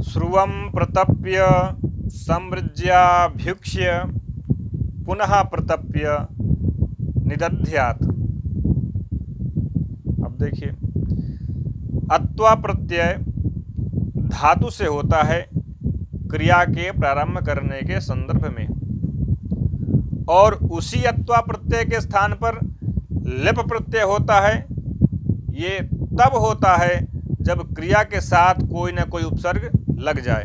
श्रुवं प्रतप्य समृज्याभ्युक्ष्य पुनः प्रतप्य निदध्यात्। अब देखिए, अत्वा प्रत्यय धातु से होता है क्रिया के प्रारंभ करने के संदर्भ में, और उसी अत्वा प्रत्यय के स्थान पर लिप प्रत्यय होता है। ये तब होता है जब क्रिया के साथ कोई न कोई उपसर्ग लग जाए।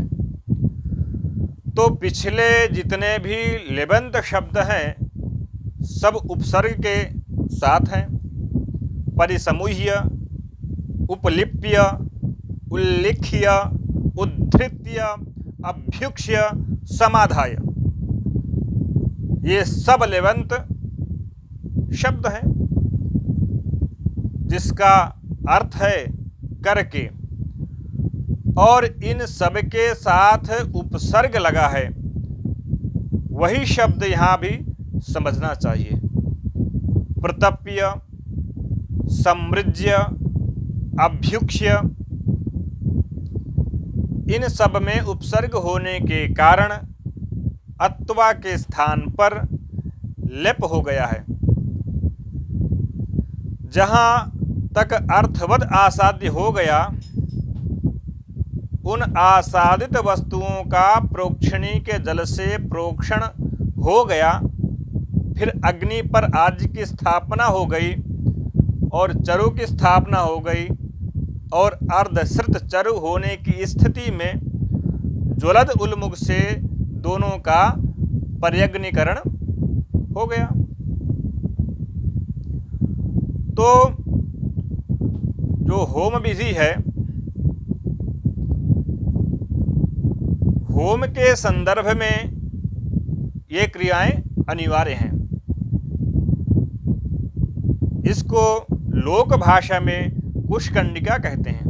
तो पिछले जितने भी लेबंत शब्द हैं सब उपसर्ग के साथ हैं। परिसमूह्य, उपलिप्य, उल्लिख्य, उद्धृत्य, अभ्युक्ष्य, समाधाय, ये सब लेबंत शब्द हैं जिसका अर्थ है करके, और इन सब के साथ उपसर्ग लगा है। वही शब्द यहाँ भी समझना चाहिए। प्रतप्य, समृज्य, अभ्युक्ष्य, इन सब में उपसर्ग होने के कारण अत्वा के स्थान पर लेप हो गया है। जहाँ तक अर्थवद आसाद्य हो गया, उन आसादित वस्तुओं का प्रोक्षणी के जल से प्रोक्षण हो गया, फिर अग्नि पर आज्य की स्थापना हो गई और चरु की स्थापना हो गई, और अर्धश्रित चरु होने की स्थिति में ज्वलद उल्मुख से दोनों का पर्यग्नीकरण हो गया। तो जो होम विधि है, होम के संदर्भ में ये क्रियाएं अनिवार्य हैं। इसको लोक भाषा में कुशकंडिका कहते हैं,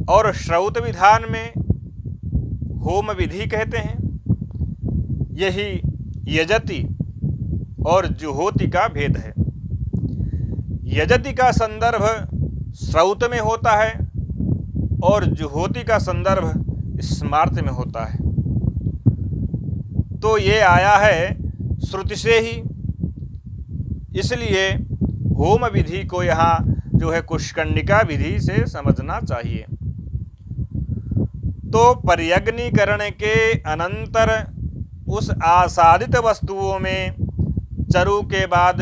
और श्रौत विधान में होम विधि कहते हैं। यही यजति और जुहोति का भेद है। यजति का संदर्भ श्रौत में होता है और जुहोति का संदर्भ स्मार्त में होता है। तो ये आया है श्रुति से ही, इसलिए होम विधि को यहाँ जो है कुशकंडिका विधि से समझना चाहिए। तो पर्यग्नीकरण के अनंतर उस आसादित वस्तुओं में चरु के बाद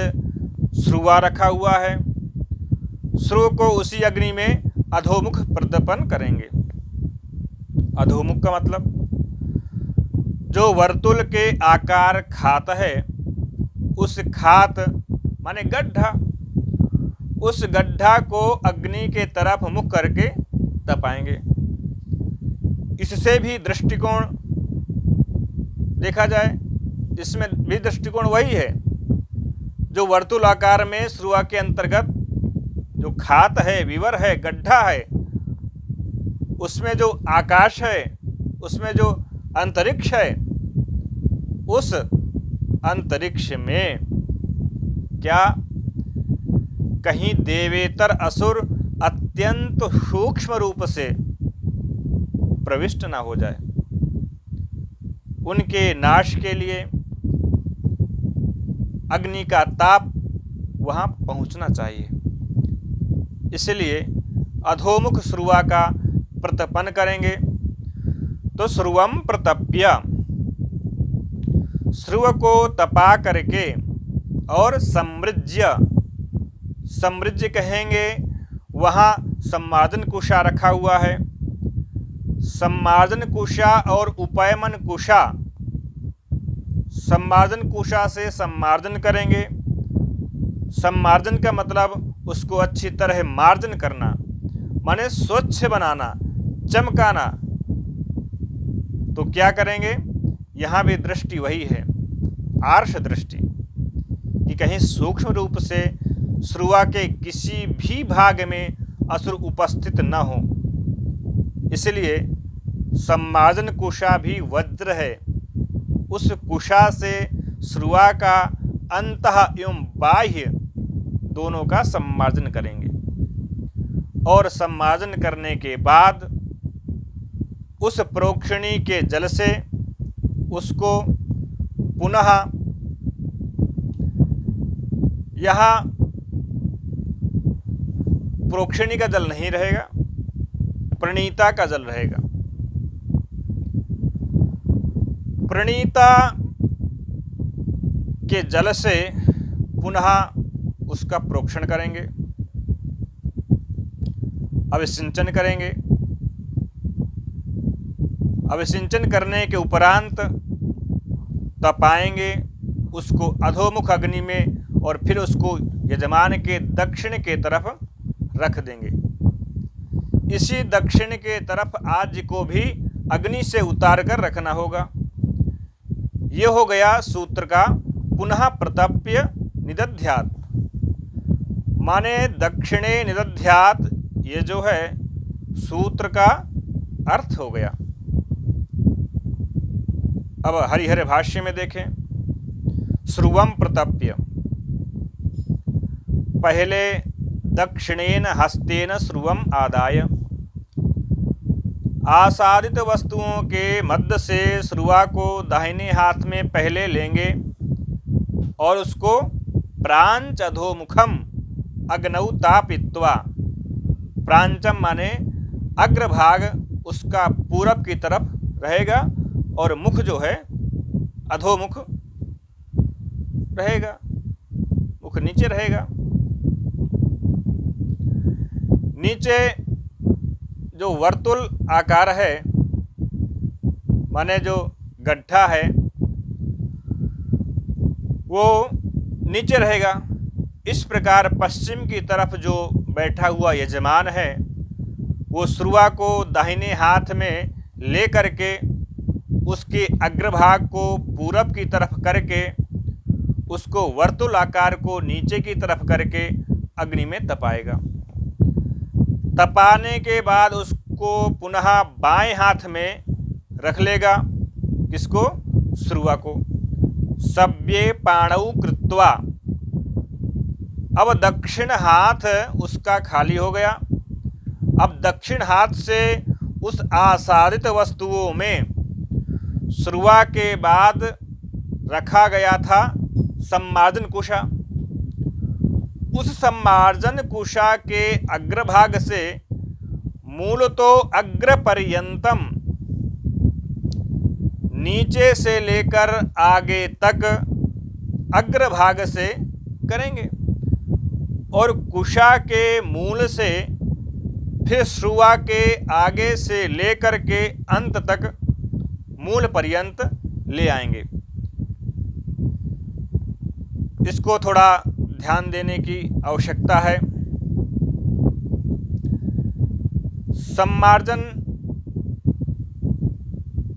श्रुवा रखा हुआ है। श्रु को उसी अग्नि में अधोमुख प्रदपन करेंगे। अधोमुख का मतलब जो वर्तुल के आकार खात है, उस खात माने गड्ढा, उस गड्ढा को अग्नि के तरफ मुख करके तपाएंगे। इससे भी दृष्टिकोण देखा जाए, इसमें भी दृष्टिकोण वही है। जो वर्तुल आकार में श्रुआ के अंतर्गत जो खात है, विवर है, गड्ढा है, उसमें जो आकाश है, उसमें जो अंतरिक्ष है, उस अंतरिक्ष में क्या कहीं देवेतर असुर अत्यंत सूक्ष्म रूप से प्रविष्ट ना हो जाए। उनके नाश के लिए अग्नि का ताप वहां पहुंचना चाहिए। इसलिए अधोमुख श्रुवा का प्रतपन करेंगे। तो श्रुवम प्रतप्य, श्रुव को तपा करके, और समृज्य, समृज्य कहेंगे वहां सम्मार्जन कुशा रखा हुआ है। सम्मार्जन कुशा और उपयमन कुशा, सम्मार्जन कुशा से सम्मार्जन करेंगे। सम्मार्जन का मतलब उसको अच्छी तरह मार्जन करना, माने स्वच्छ बनाना, चमकाना। तो क्या करेंगे, यहाँ भी दृष्टि वही है, आर्ष दृष्टि, कि कहीं सूक्ष्म रूप से श्रुवा के किसी भी भाग में असुर उपस्थित न हो। इसलिए सम्मार्जन कुशा भी वज्र है। उस कुशा से श्रुवा का अंतः एवं बाह्य दोनों का सम्मार्जन करेंगे। और सम्मार्जन करने के बाद उस प्रोक्षणी के जल से उसको पुनः यहाँ प्रोक्षणी का जल नहीं रहेगा, प्रणीता का जल रहेगा। प्रणीता के जल से पुनः उसका प्रोक्षण करेंगे, अभिसिंचन करेंगे। अभिसिंचन करने के उपरांत तपाएंगे उसको अधोमुख अग्नि में और फिर उसको यजमान के दक्षिण के तरफ रख देंगे। इसी दक्षिण के तरफ आज्य को भी अग्नि से उतार कर रखना होगा। ये हो गया सूत्र का पुनः प्रतप्य निदध्यात्, माने दक्षिणे निदध्यात्, ये जो है सूत्र का अर्थ हो गया। अब हरिहर भाष्य में देखें, श्रुवम प्रतप्य, पहले दक्षिणेन हस्तेन श्रुवम आदाय, आसादित वस्तुओं के मध्य से श्रुवा को दाहिने हाथ में पहले लेंगे और उसको प्रांच अधोमुखम अग्नौ तापित्वा, प्रांचम माने अग्रभाग उसका पूरब की तरफ रहेगा और मुख जो है अधोमुख रहेगा, मुख नीचे रहेगा। नीचे जो वर्तुल आकार है, माने जो गड्ढा है, वो नीचे रहेगा। इस प्रकार पश्चिम की तरफ जो बैठा हुआ यजमान है वो श्रुवा को दाहिने हाथ में ले करके उसके अग्रभाग को पूरब की तरफ करके उसको वर्तुल आकार को नीचे की तरफ करके अग्नि में तपाएगा। तपाने के बाद उसको पुनः बाएं हाथ में रख लेगा, किसको? श्रुवा को। सव्ये पाणौ कृत्वा, अब दक्षिण हाथ उसका खाली हो गया। अब दक्षिण हाथ से उस आसादित वस्तुओं में श्रुवा के बाद रखा गया था सम्मार्जन कुशा। उस सम्मार्जन कुशा के अग्रभाग से मूल तो अग्र पर्यंतम, नीचे से लेकर आगे तक अग्रभाग से करेंगे और कुशा के मूल से फिर श्रुवा के आगे से लेकर के अंत तक मूल पर्यंत ले आएंगे। इसको थोड़ा ध्यान देने की आवश्यकता है। सम्मार्जन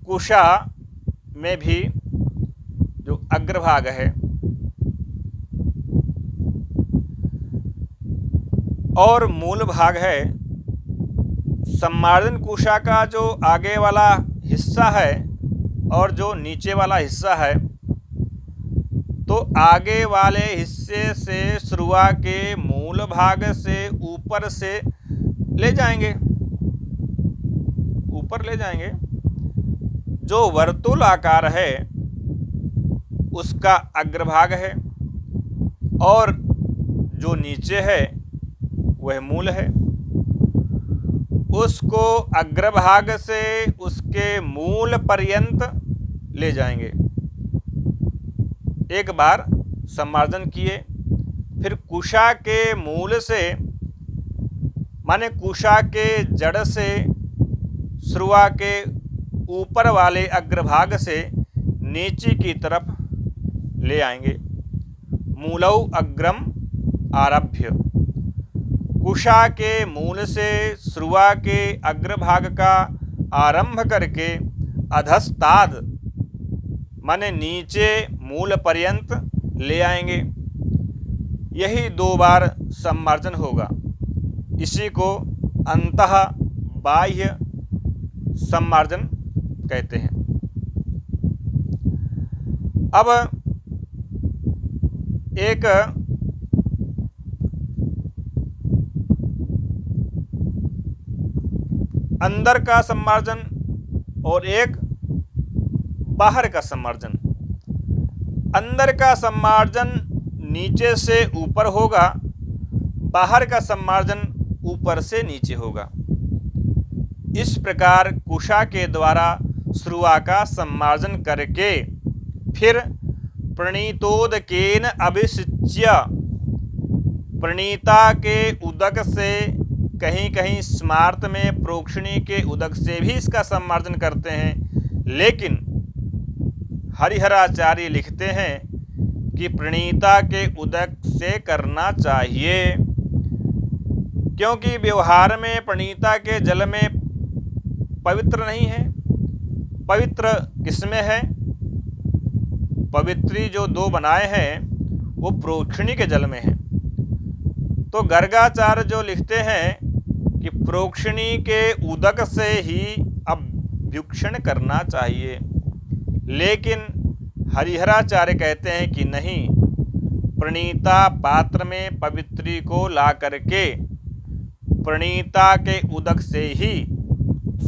कुशा में भी जो अग्रभाग है और मूल भाग है, सम्मार्जन कुशा का जो आगे वाला हिस्सा है और जो नीचे वाला हिस्सा है, तो आगे वाले हिस्से से श्रुवा के मूल भाग से ऊपर से ले जाएंगे, ऊपर ले जाएंगे। जो वर्तुल आकार है उसका अग्रभाग है और जो नीचे है वह मूल है। उसको अग्रभाग से उसके मूल पर्यंत ले जाएंगे। एक बार सम्मार्जन किए, फिर कुशा के मूल से माने कुशा के जड़ से श्रुवा के ऊपर वाले अग्रभाग से नीचे की तरफ ले आएंगे। मूलौ अग्रम आरभ्य, कुशा के मूल से श्रुवा के अग्रभाग का आरंभ करके अधस्ताद माने नीचे मूल पर्यंत ले आएंगे। यही 2 बार सम्मार्जन होगा। इसी को अंतः बाह्य सम्मार्जन कहते हैं। अब एक अंदर का सम्मार्जन और एक बाहर का सम्मार्जन। अंदर का सम्मार्जन नीचे से ऊपर होगा, बाहर का सम्मार्जन ऊपर से नीचे होगा। इस प्रकार कुशा के द्वारा श्रुआ का सम्मार्जन करके फिर प्रणीतोदकेन अभिषिच्य, प्रणीता के उदक से, कहीं कहीं स्मार्त में प्रोक्षणी के उदक से भी इसका सम्मार्जन करते हैं, लेकिन हरिहराचार्य लिखते हैं कि प्रणीता के उदक से करना चाहिए, क्योंकि व्यवहार में प्रणीता के जल में पवित्र नहीं है। पवित्र किसमें है? पवित्री जो दो बनाए हैं वो प्रोक्षणी के जल में है। तो गर्गाचार्य जो लिखते हैं कि प्रोक्षणी के उदक से ही अभ्युक्षण करना चाहिए, लेकिन हरिहराचार्य कहते हैं कि नहीं, प्रणीता पात्र में पवित्री को ला करके प्रणीता के उदक से ही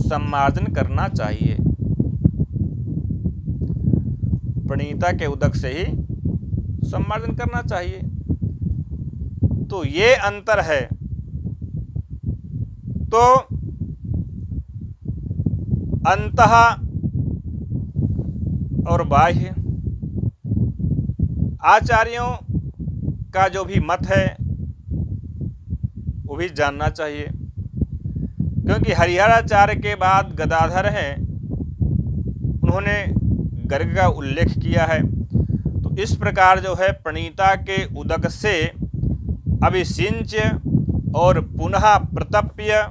सम्मार्जन करना चाहिए। प्रणीता के उदक से ही सम्मार्जन करना चाहिए। तो ये अंतर है। तो अंतः और बाह्य आचार्यों का जो भी मत है वो भी जानना चाहिए, क्योंकि हरिहराचार्य के बाद गदाधर हैं, उन्होंने गर्ग का उल्लेख किया है। तो इस प्रकार जो है प्रणीता के उदक से अभिषिच्य और पुनः प्रतप्य,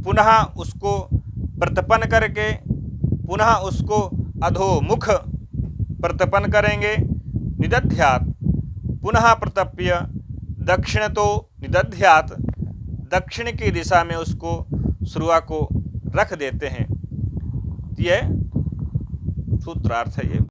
पुनः उसको प्रतपन करके पुनः उसको अधोमुख प्रतपन करेंगे। निदध्यात् पुनः प्रतप्य दक्षिण तो निदध्यात्, दक्षिण की दिशा में उसको श्रुआ को रख देते हैं। यह सूत्रार्थ है ये।